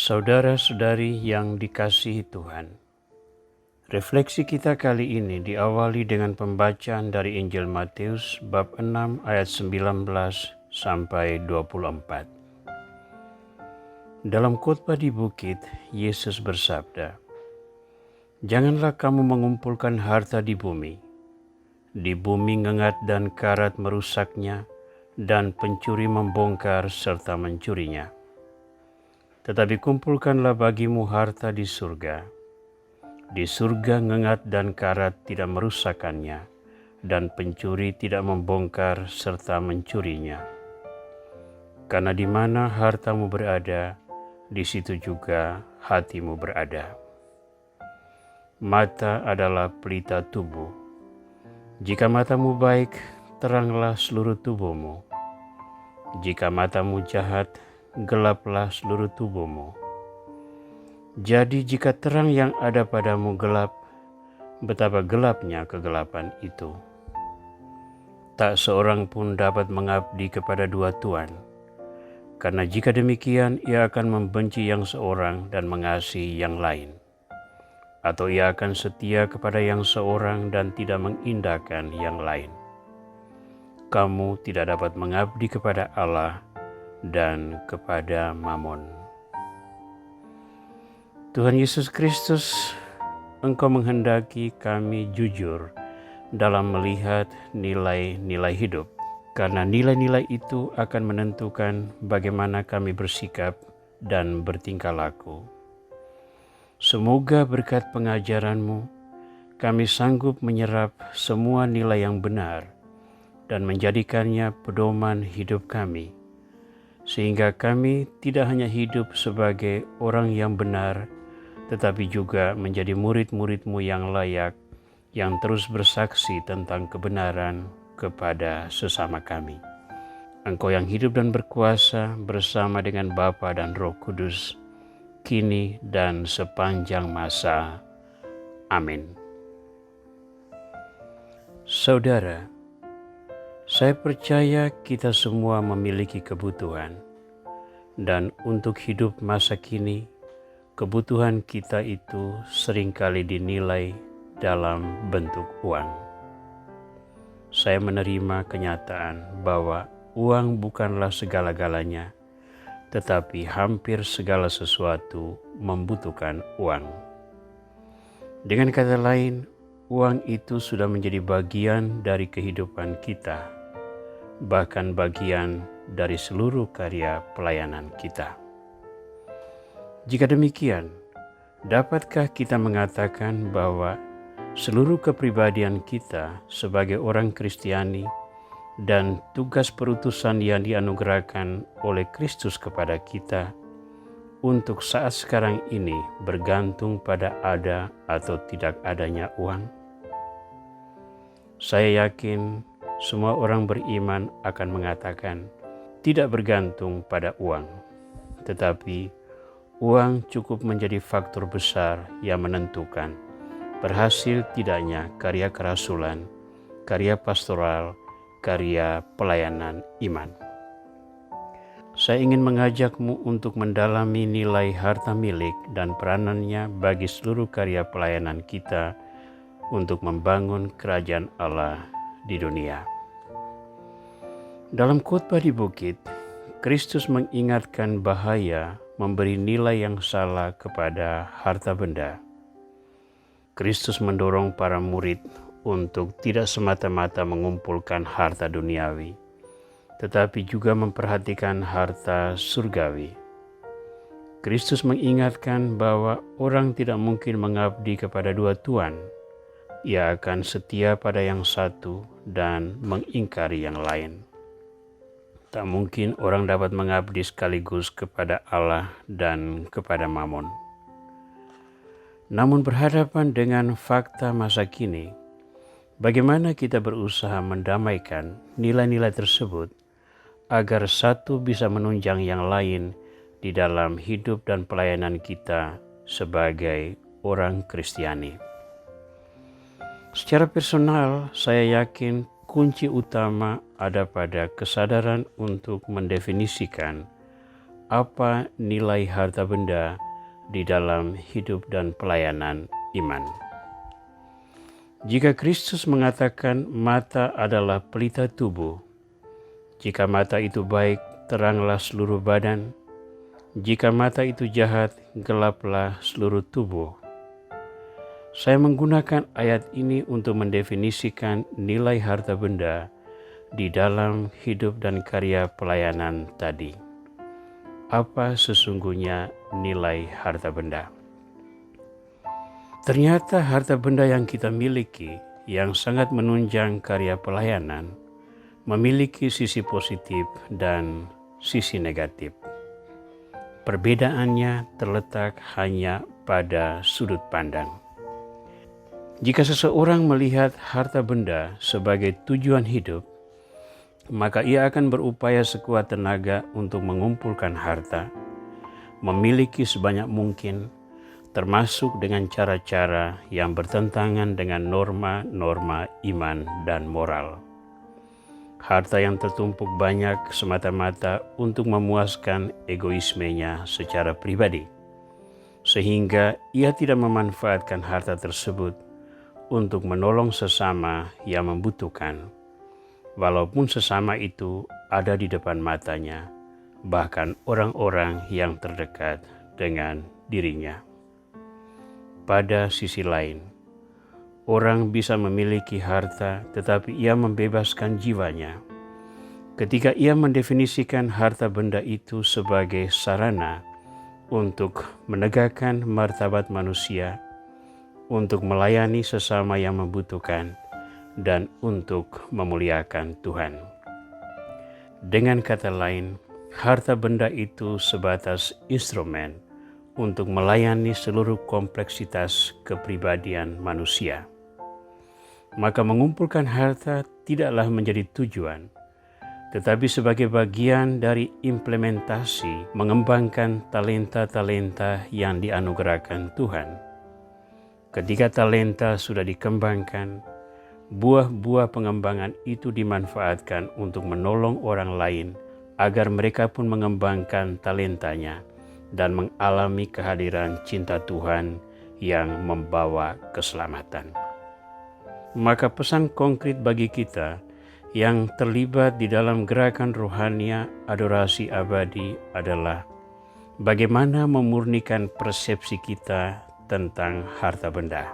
Saudara-saudari yang dikasihi Tuhan, refleksi kita kali ini diawali dengan pembacaan dari Injil Matius bab 6 ayat 19 sampai 24. Dalam khotbah di bukit, Yesus bersabda, "Janganlah kamu mengumpulkan harta di bumi. Di bumi ngengat dan karat merusaknya, dan pencuri membongkar serta mencurinya. Tetapi kumpulkanlah bagimu harta di surga. Di surga ngengat dan karat tidak merusakkannya, dan pencuri tidak membongkar serta mencurinya. Karena di mana hartamu berada, di situ juga hatimu berada. Mata adalah pelita tubuh. Jika matamu baik, teranglah seluruh tubuhmu. Jika matamu jahat, gelaplah seluruh tubuhmu. Jadi jika terang yang ada padamu gelap, betapa gelapnya kegelapan itu. Tak seorang pun dapat mengabdi kepada dua tuan, karena jika demikian ia akan membenci yang seorang dan mengasihi yang lain, atau ia akan setia kepada yang seorang dan tidak mengindahkan yang lain. Kamu tidak dapat mengabdi kepada Allah dan kepada Mamon." Tuhan Yesus Kristus, Engkau menghendaki kami jujur dalam melihat nilai-nilai hidup, karena nilai-nilai itu akan menentukan bagaimana kami bersikap dan bertingkah laku. Semoga berkat pengajaran-Mu, kami sanggup menyerap semua nilai yang benar dan menjadikannya pedoman hidup kami, sehingga kami tidak hanya hidup sebagai orang yang benar, tetapi juga menjadi murid-murid-Mu yang layak, yang terus bersaksi tentang kebenaran kepada sesama kami. Engkau yang hidup dan berkuasa bersama dengan Bapa dan Roh Kudus, kini dan sepanjang masa. Amin. Saudara, saya percaya kita semua memiliki kebutuhan, dan untuk hidup masa kini, kebutuhan kita itu seringkali dinilai dalam bentuk uang. Saya menerima kenyataan bahwa uang bukanlah segala-galanya, tetapi hampir segala sesuatu membutuhkan uang. Dengan kata lain, uang itu sudah menjadi bagian dari kehidupan kita, bahkan bagian dari seluruh karya pelayanan kita. Jika demikian, dapatkah kita mengatakan bahwa seluruh kepribadian kita sebagai orang Kristiani dan tugas perutusan yang dianugerahkan oleh Kristus kepada kita untuk saat sekarang ini bergantung pada ada atau tidak adanya uang? Saya yakin semua orang beriman akan mengatakan tidak bergantung pada uang, tetapi uang cukup menjadi faktor besar yang menentukan berhasil tidaknya karya kerasulan, karya pastoral, karya pelayanan iman. Saya ingin mengajakmu untuk mendalami nilai harta milik dan peranannya bagi seluruh karya pelayanan kita untuk membangun kerajaan Allah di dunia. Dalam khotbah di bukit, Kristus mengingatkan bahaya memberi nilai yang salah kepada harta benda. Kristus mendorong para murid untuk tidak semata-mata mengumpulkan harta duniawi, tetapi juga memperhatikan harta surgawi. Kristus mengingatkan bahwa orang tidak mungkin mengabdi kepada dua tuan. Ia akan setia pada yang satu dan mengingkari yang lain. Tak mungkin orang dapat mengabdi sekaligus kepada Allah dan kepada Mamon. Namun berhadapan dengan fakta masa kini, bagaimana kita berusaha mendamaikan nilai-nilai tersebut agar satu bisa menunjang yang lain di dalam hidup dan pelayanan kita sebagai orang Kristiani. Secara personal, saya yakin kunci utama ada pada kesadaran untuk mendefinisikan apa nilai harta benda di dalam hidup dan pelayanan iman. Jika Kristus mengatakan mata adalah pelita tubuh, jika mata itu baik, teranglah seluruh badan. Jika mata itu jahat, gelaplah seluruh tubuh. Saya menggunakan ayat ini untuk mendefinisikan nilai harta benda di dalam hidup dan karya pelayanan tadi. Apa sesungguhnya nilai harta benda? Ternyata harta benda yang kita miliki yang sangat menunjang karya pelayanan memiliki sisi positif dan sisi negatif. Perbedaannya terletak hanya pada sudut pandang. Jika seseorang melihat harta benda sebagai tujuan hidup, maka ia akan berupaya sekuat tenaga untuk mengumpulkan harta, memiliki sebanyak mungkin, termasuk dengan cara-cara yang bertentangan dengan norma-norma iman dan moral. Harta yang tertumpuk banyak semata-mata untuk memuaskan egoismenya secara pribadi, sehingga ia tidak memanfaatkan harta tersebut untuk menolong sesama yang membutuhkan, walaupun sesama itu ada di depan matanya, bahkan orang-orang yang terdekat dengan dirinya. Pada sisi lain, orang bisa memiliki harta tetapi ia membebaskan jiwanya. Ketika ia mendefinisikan harta benda itu sebagai sarana untuk menegakkan martabat manusia, untuk melayani sesama yang membutuhkan, dan untuk memuliakan Tuhan. Dengan kata lain, harta benda itu sebatas instrumen untuk melayani seluruh kompleksitas kepribadian manusia. Maka mengumpulkan harta tidaklah menjadi tujuan, tetapi sebagai bagian dari implementasi mengembangkan talenta-talenta yang dianugerahkan Tuhan. Ketika talenta sudah dikembangkan, buah-buah pengembangan itu dimanfaatkan untuk menolong orang lain agar mereka pun mengembangkan talentanya dan mengalami kehadiran cinta Tuhan yang membawa keselamatan. Maka pesan konkret bagi kita yang terlibat di dalam gerakan rohania adorasi abadi adalah bagaimana memurnikan persepsi kita tentang harta benda.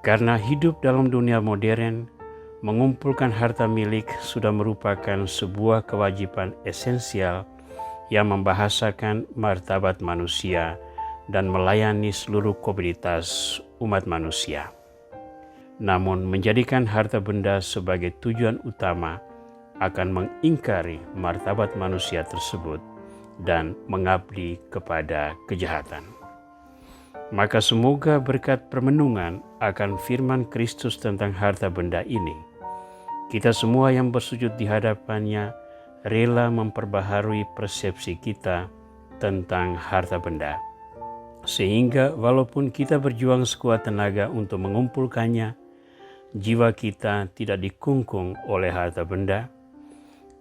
Karena hidup dalam dunia modern, mengumpulkan harta milik sudah merupakan sebuah kewajiban esensial yang membahasakan martabat manusia dan melayani seluruh komunitas umat manusia. Namun menjadikan harta benda sebagai tujuan utama akan mengingkari martabat manusia tersebut dan mengabdi kepada kejahatan. Maka semoga berkat permenungan akan firman Kristus tentang harta benda ini, kita semua yang bersujud di hadapannya rela memperbaharui persepsi kita tentang harta benda. Sehingga walaupun kita berjuang sekuat tenaga untuk mengumpulkannya, jiwa kita tidak dikungkung oleh harta benda,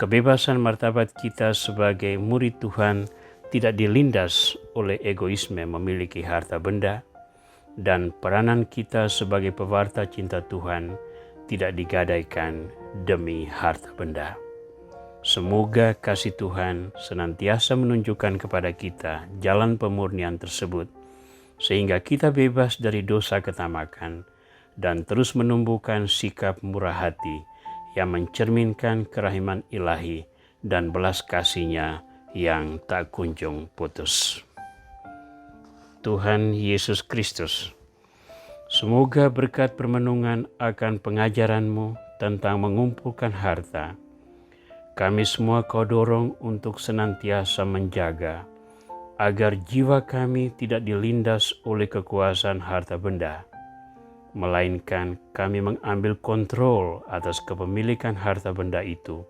kebebasan martabat kita sebagai murid Tuhan tidak dilindas oleh egoisme memiliki harta benda, dan peranan kita sebagai pewarta cinta Tuhan tidak digadaikan demi harta benda. Semoga kasih Tuhan senantiasa menunjukkan kepada kita jalan pemurnian tersebut, sehingga kita bebas dari dosa ketamakan dan terus menumbuhkan sikap murah hati yang mencerminkan kerahiman ilahi dan belas kasih-Nya yang tak kunjung putus. Tuhan Yesus Kristus, semoga berkat permenungan akan pengajaran-Mu tentang mengumpulkan harta, kami semua Kau dorong untuk senantiasa menjaga agar jiwa kami tidak dilindas oleh kekuasaan harta benda, melainkan kami mengambil kontrol atas kepemilikan harta benda itu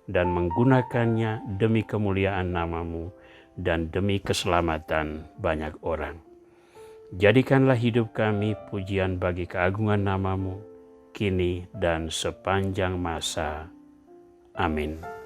dan menggunakannya demi kemuliaan nama-Mu dan demi keselamatan banyak orang. Jadikanlah hidup kami pujian bagi keagungan nama-Mu, kini dan sepanjang masa. Amin.